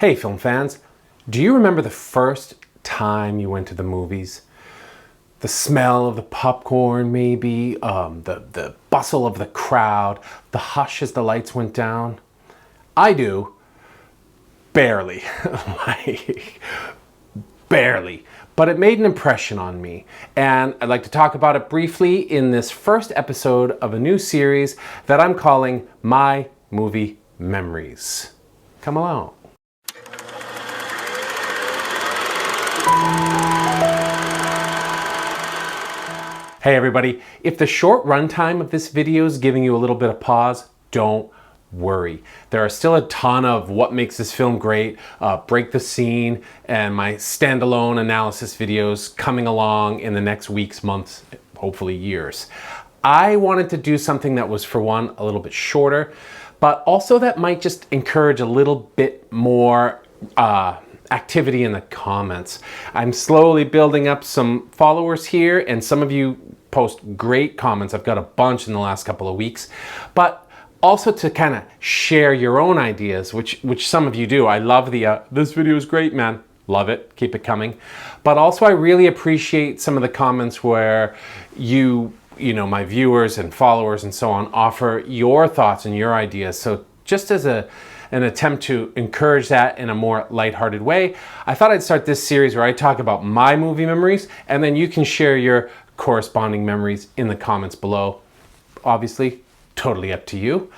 Hey film fans, do you remember the first time you went to the movies? The smell of the popcorn maybe, the bustle of the crowd, the hush as the lights went down? I do. Barely. like, barely. But it made an impression on me. And I'd like to talk about it briefly in this first episode of a new series that I'm calling My Movie Memories. Come along. Hey everybody, if the short runtime of this video is giving you a little bit of pause, don't worry. There are still a ton of what makes this film great, break the scene, and my standalone analysis videos coming along in the next weeks, months, hopefully years. I wanted to do something that was, for one, a little bit shorter, but also that might just encourage a little bit more activity in the comments. I'm slowly building up some followers here, and some of you post great comments. I've got a bunch in the last couple of weeks, but also to kind of share your own ideas, which some of you do. I love the this video is great, man. Love it. Keep it coming. But also I really appreciate some of the comments where you know, my viewers and followers and so on, offer your thoughts and your ideas. So just as an attempt to encourage that in a more lighthearted way, I thought I'd start this series where I talk about my movie memories, and then you can share your corresponding memories in the comments below. Obviously, totally up to you.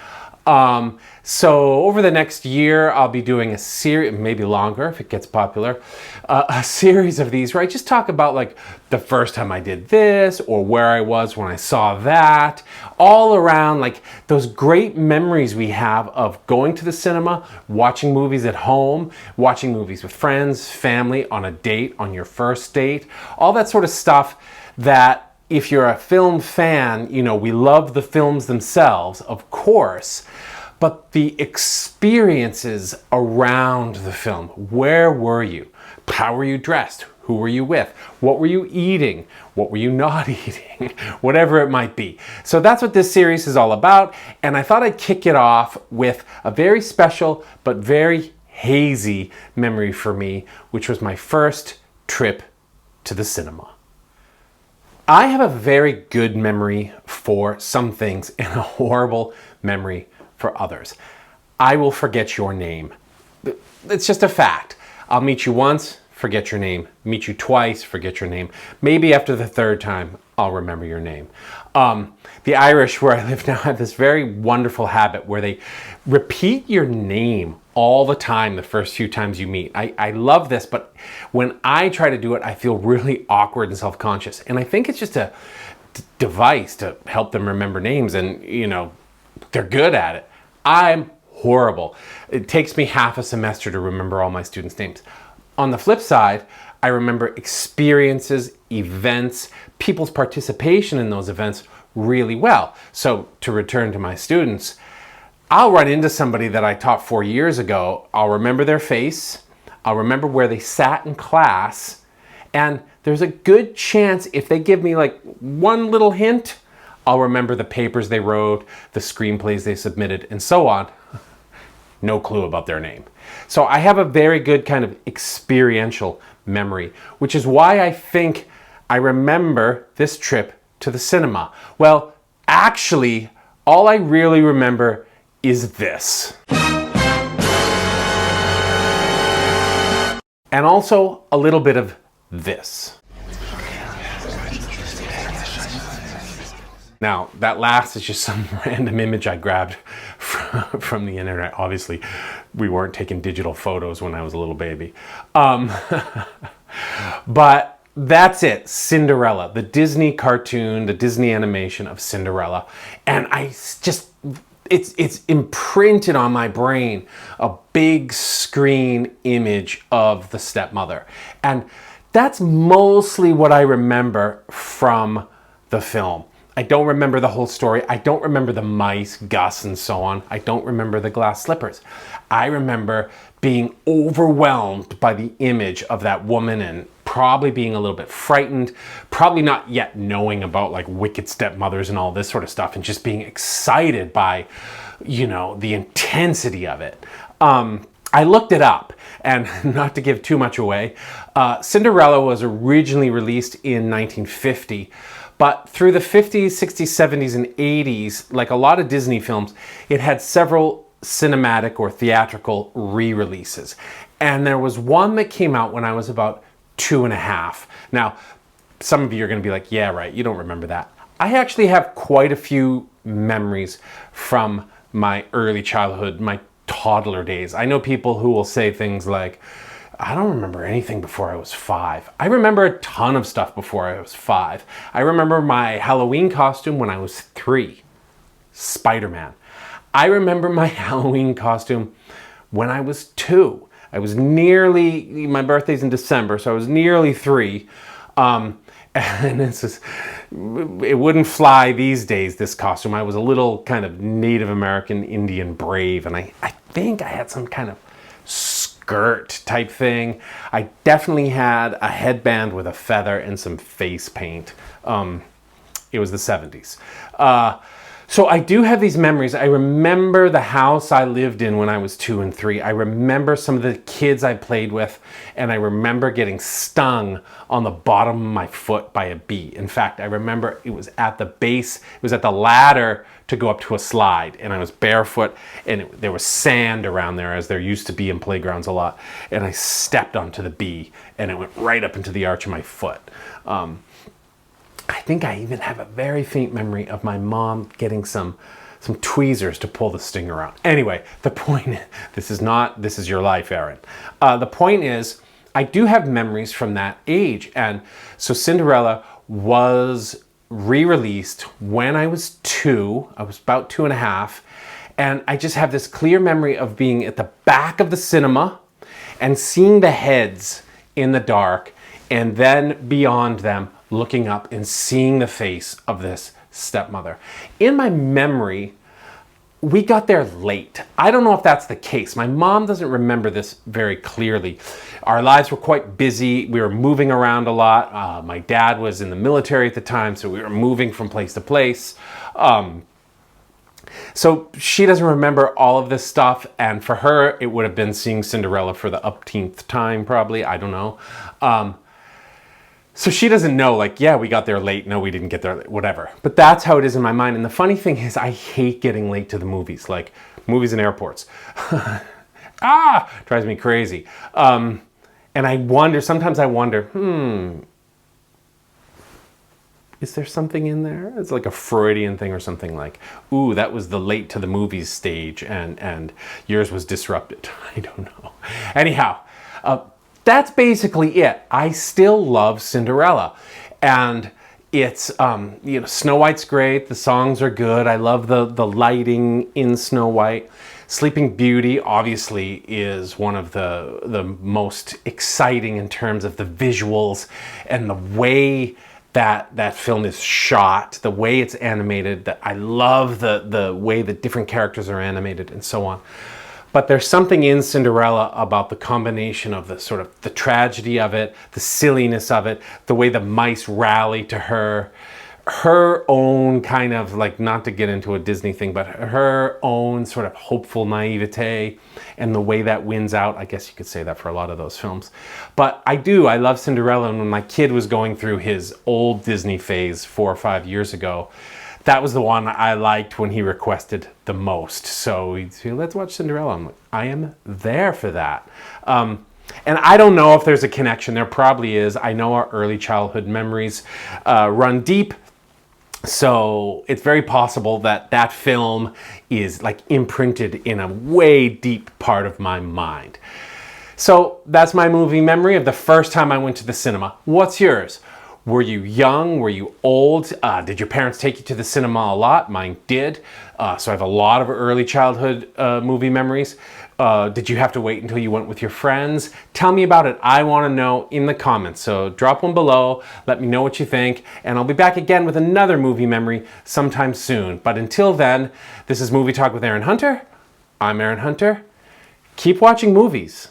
So over the next year, I'll be doing a series, maybe longer if it gets popular, a series of these where I just talk about like the first time I did this, or where I was when I saw that, all around like those great memories we have of going to the cinema, watching movies at home, watching movies with friends, family, on a date, on your first date, all that sort of stuff that, if you're a film fan, you know, we love the films themselves, of course, but the experiences around the film. Where were you? How were you dressed? Who were you with? What were you eating? What were you not eating? Whatever it might be. So that's what this series is all about, and I thought I'd kick it off with a very special but very hazy memory for me, which was my first trip to the cinema. I have a very good memory for some things and a horrible memory for others. I will forget your name. It's just a fact. I'll meet you once, forget your name. Meet you twice, forget your name. Maybe after the third time, I'll remember your name. The Irish, where I live now, have this very wonderful habit where they repeat your name all the time the first few times you meet. I love this, but when I try to do it, I feel really awkward and self-conscious. And I think it's just a device to help them remember names, and you know, they're good at it. I'm horrible. It takes me half a semester to remember all my students' names. On the flip side, I remember experiences, events, people's participation in those events really well. So to return to my students, I'll run into somebody that I taught 4 years ago. I'll remember their face. I'll remember where they sat in class. And there's a good chance if they give me like one little hint, I'll remember the papers they wrote, the screenplays they submitted, and so on. No clue about their name. So I have a very good kind of experiential memory, which is why I think I remember this trip to the cinema. Well, actually, all I really remember is this. And also a little bit of this. Now, that last is just some random image I grabbed from the internet. Obviously, we weren't taking digital photos when I was a little baby. But that's it, Cinderella, the Disney cartoon, the Disney animation of Cinderella. And I just, it's imprinted on my brain, a big screen image of the stepmother. And that's mostly what I remember from the film. I don't remember the whole story. I don't remember the mice, Gus, and so on. I don't remember the glass slippers. I remember being overwhelmed by the image of that woman and probably being a little bit frightened, probably not yet knowing about like wicked stepmothers and all this sort of stuff, and just being excited by, you know, the intensity of it. I looked it up, and not to give too much away, Cinderella was originally released in 1950, but through the 50s, 60s, 70s, and 80s, like a lot of Disney films, it had several cinematic or theatrical re-releases. And there was one that came out when I was about 2.5. Now, some of you are going to be like, yeah, right, you don't remember that. I actually have quite a few memories from my early childhood, my toddler days. I know people who will say things like, I don't remember anything before I was 5. I remember a ton of stuff before I was 5. I remember my Halloween costume when I was 3, Spider-Man. I remember my Halloween costume when I was 2. I was nearly, my birthday's in December, so I was nearly 3. And it wouldn't fly these days, this costume. I was a little kind of Native American Indian brave, and I think I had some kind of skirt type thing. I definitely had a headband with a feather and some face paint. It was the 70s. So I do have these memories. I remember the house I lived in when I was 2 and 3. I remember some of the kids I played with, and I remember getting stung on the bottom of my foot by a bee. In fact, I remember it was at the base, it was at the ladder to go up to a slide, and I was barefoot, and there was sand around there, as there used to be in playgrounds a lot, and I stepped onto the bee, and it went right up into the arch of my foot. I think I even have a very faint memory of my mom getting some tweezers to pull the stinger out. Anyway, the point, this is your life, Aaron. The point is, I do have memories from that age. And so Cinderella was re-released when I was 2. I was about 2.5. And I just have this clear memory of being at the back of the cinema and seeing the heads in the dark, and then beyond them, looking up and seeing the face of this stepmother. In my memory, we got there late. I don't know if that's the case. My mom doesn't remember this very clearly. Our lives were quite busy. We were moving around a lot. My dad was in the military at the time, so we were moving from place to place. So she doesn't remember all of this stuff, and for her, it would have been seeing Cinderella for the upteenth time, probably. I don't know. So she doesn't know, like, yeah, we got there late. No, we didn't get there late, whatever. But that's how it is in my mind. And the funny thing is, I hate getting late to the movies, like movies and airports. Drives me crazy. And I wonder, sometimes I wonder, is there something in there? It's like a Freudian thing or something, like, ooh, that was the late to the movies stage, and yours was disrupted. I don't know. Anyhow, that's basically it. I still love Cinderella, and it's Snow White's great. The songs are good. I love the lighting in Snow White. Sleeping Beauty obviously is one of the most exciting in terms of the visuals and the way that film is shot, the way it's animated. I love the way that different characters are animated and so on. But there's something in Cinderella about the combination of the sort of the tragedy of it, the silliness of it, the way the mice rally to her own kind of, like, not to get into a Disney thing, but her own sort of hopeful naivete, and the way that wins out. I guess you could say that for a lot of those films. But I love Cinderella, and when my kid was going through his old Disney phase 4 or 5 years ago, that was the one I liked when he requested the most. So he'd say, let's watch Cinderella. I'm like, I am there for that. And I don't know if there's a connection. There probably is. I know our early childhood memories run deep. So it's very possible that that film is like imprinted in a way deep part of my mind. So that's my movie memory of the first time I went to the cinema. What's yours? Were you young? Were you old? Did your parents take you to the cinema a lot? Mine did. So I have a lot of early childhood movie memories. Did you have to wait until you went with your friends? Tell me about it. I want to know in the comments. So drop one below. Let me know what you think. And I'll be back again with another movie memory sometime soon. But until then, this is Movie Talk with Aaron Hunter. I'm Aaron Hunter. Keep watching movies.